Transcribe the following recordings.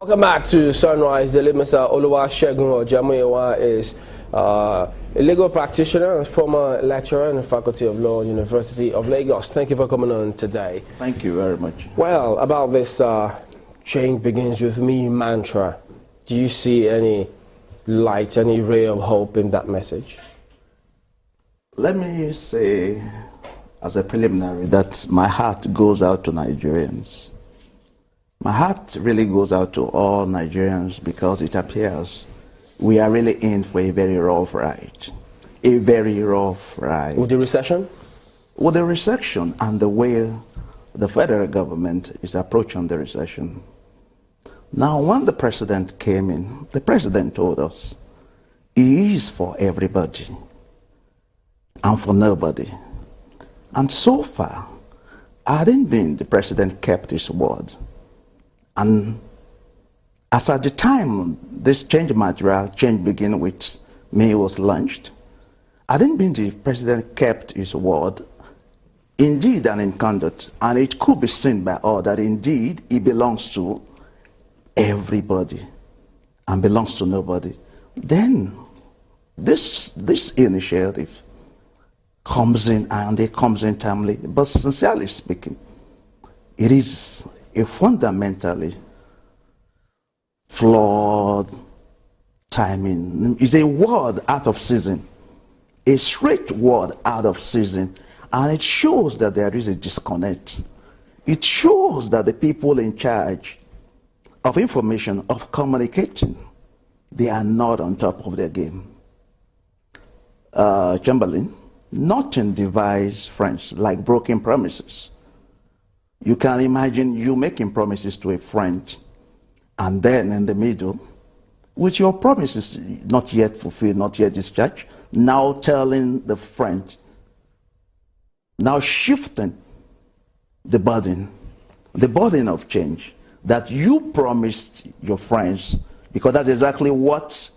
Welcome back to Sunrise Daily. Mr. Ojemuyiwa is a legal practitioner and former lecturer in the Faculty of Law, University of Lagos. Thank you for coming on today. Thank you very much. Well, about this change begins with me mantra, do you see any light, any ray of hope in that message? Let me say, as a preliminary, that my heart goes out to Nigerians. My heart really goes out to all Nigerians because it appears we are really in for a very rough ride. A very rough ride. With the recession? With the recession and the way the federal government is approaching the recession. Now, when the president came in, the president told us he is for everybody and for nobody. And so far, I didn't think the president kept his word. And as at the time this change material, change begin with me was launched, I didn't think the president kept his word, indeed and in conduct, and it could be seen by all that indeed he belongs to everybody and belongs to nobody. Then this initiative comes in, and it comes in timely, but sincerely speaking, it is a fundamentally flawed timing. It's a word out of season, a straight word out of season, and it shows that there is a disconnect. It shows that the people in charge of information, of communicating, they are not on top of their game. Chamberlain, nothing divides friends like broken promises. You can imagine you making promises to a friend, and then in the middle, with your promises not yet fulfilled, not yet discharged, now telling the friend, now shifting the burden of change that you promised your friends, because that's exactly what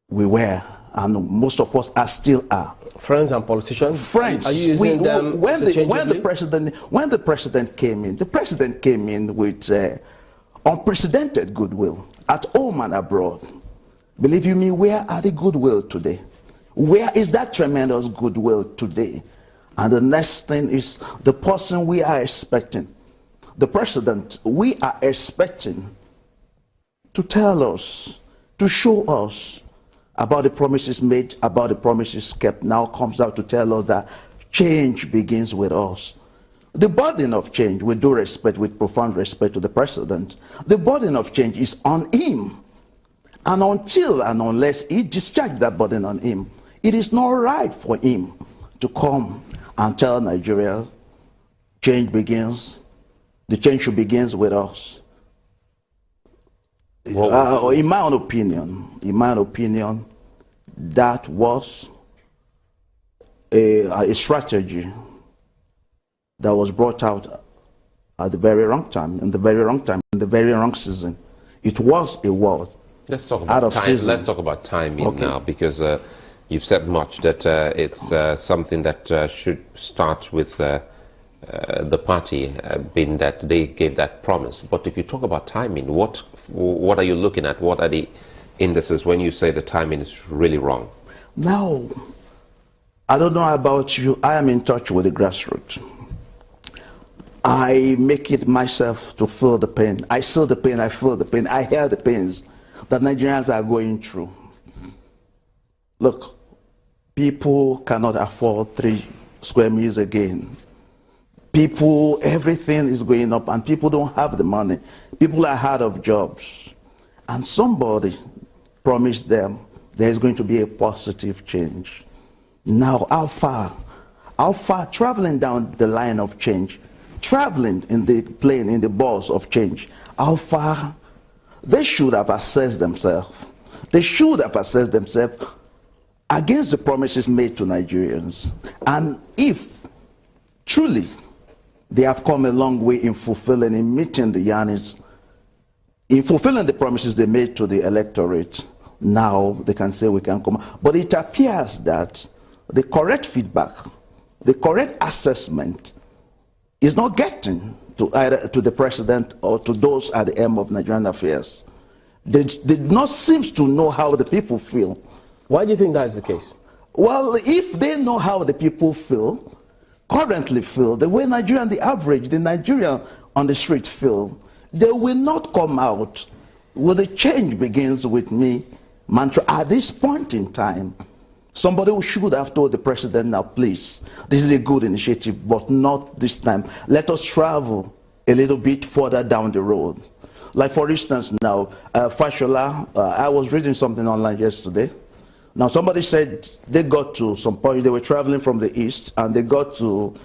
we were, and most of us still are. Friends and politicians? Friends. Are you using them when the president came in with unprecedented goodwill at home and abroad. Believe you me, where are the goodwill today? Where is that tremendous goodwill today? And the next thing is the person we are expecting, the president we are expecting to tell us, to show us about the promises made, about the promises kept, now comes out to tell us that change begins with us. The burden of change, with due respect, with profound respect to the president, the burden of change is on him. And until and unless he discharges that burden on him, it is not right for him to come and tell Nigeria change begins, the change should begin with us. In my own opinion, that was a strategy that was brought out at the very wrong time, in the very wrong season. It was a word. Let's talk about time. Let's talk about timing now, because you've said much that it's something that should start with the party, being that they gave that promise. But if you talk about timing, what are you looking at? What are the indices when you say the timing is really wrong? Now, I don't know about you. I am in touch with the grassroots. I make it myself to feel the pain. I see the pain, I feel the pain, I hear the pains that Nigerians are going through. Look, people cannot afford 3 square meals again. People, everything is going up, and people don't have the money. People are out of jobs. And somebody promised them there's going to be a positive change. Now, how far traveling down the line of change, traveling in the plane, in the bus of change, how far they should have assessed themselves. They should have assessed themselves against the promises made to Nigerians. And if truly they have come a long way in fulfilling, in meeting the yearnings, in fulfilling the promises they made to the electorate, now they can say we can come. But it appears that the correct feedback, the correct assessment is not getting to either to the president or to those at the helm of Nigerian affairs. They did not seem to know how the people feel. Why do you think that is the case? Well, if they know how the people feel, currently feel, the way Nigerian, the average, the Nigerian on the street feel, they will not come out with the change begins with me mantra. At this point in time, somebody who should have told the president, now please, this is a good initiative, but not this time. Let us travel a little bit further down the road. Like for instance now, Fashola, I was reading something online yesterday. Now somebody said they got to some point, they were traveling from the east and they got to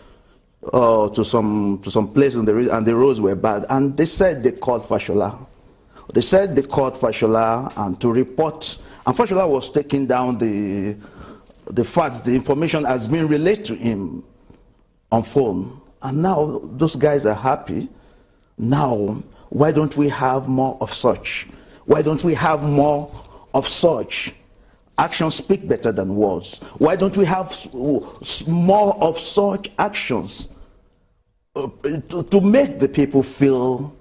some place in the and the roads were bad, and they said they called Fashola. They said they called Fashola and to report, and Fashola was taking down the facts, the information has been relayed to him on phone, and now those guys are happy. Now, why don't we have more of such? Why don't we have more of such? Actions speak better than words. Why don't we have more of such actions to make the people feel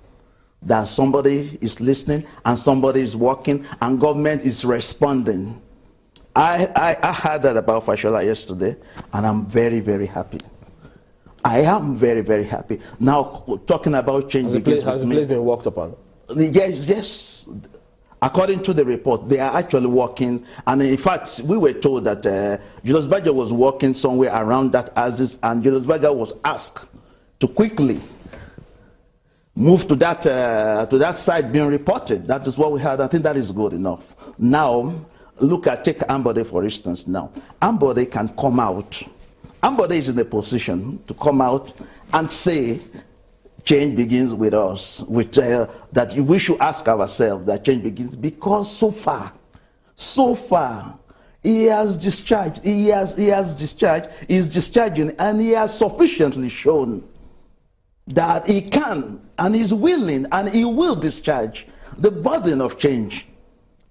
that somebody is listening and somebody is working and government is responding? I heard that about Fashola yesterday, and I'm very, very happy. I am very, very happy. Now, talking about change. Has the place been worked upon? Yes, yes. According to the report, they are actually working, and in fact, we were told that Julius Berger was working somewhere around that axis, and Julius Berger was asked to quickly move to that site being reported. That is what we had. I think that is good enough. Now, take Ambode for instance. Now, Ambode can come out. Ambode is in a position to come out and say, change begins with us, that we should ask ourselves that change begins, because so far, he has discharged, he's discharging, and he has sufficiently shown that he can, and he's willing, and he will discharge the burden of change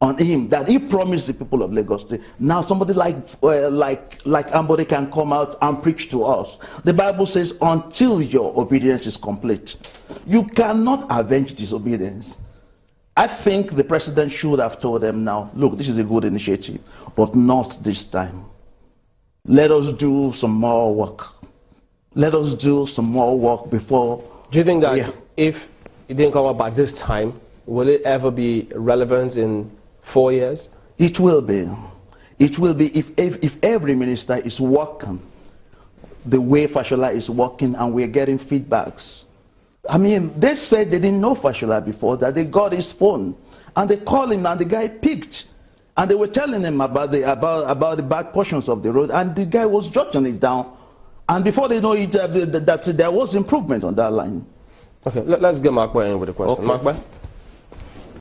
on him that he promised the people of Lagos State. Now somebody like Ambode can come out and preach to us. The Bible says, until your obedience is complete, you cannot avenge disobedience. I think the president should have told them now, look, this is a good initiative, but not this time. Let us do some more work. Let us do some more work before. Do you think that if it didn't come up by this time, will it ever be relevant in 4 years? It will be. It will be if every minister is working the way Fashola is working and we're getting feedbacks. I mean, they said they didn't know Fashola before, that they got his phone and they called him and the guy picked. And they were telling him about the bad portions of the road, and the guy was jotting it down. And before they know it, that there was improvement on that line. Okay, let's get Mark in with the question. Okay. Mark?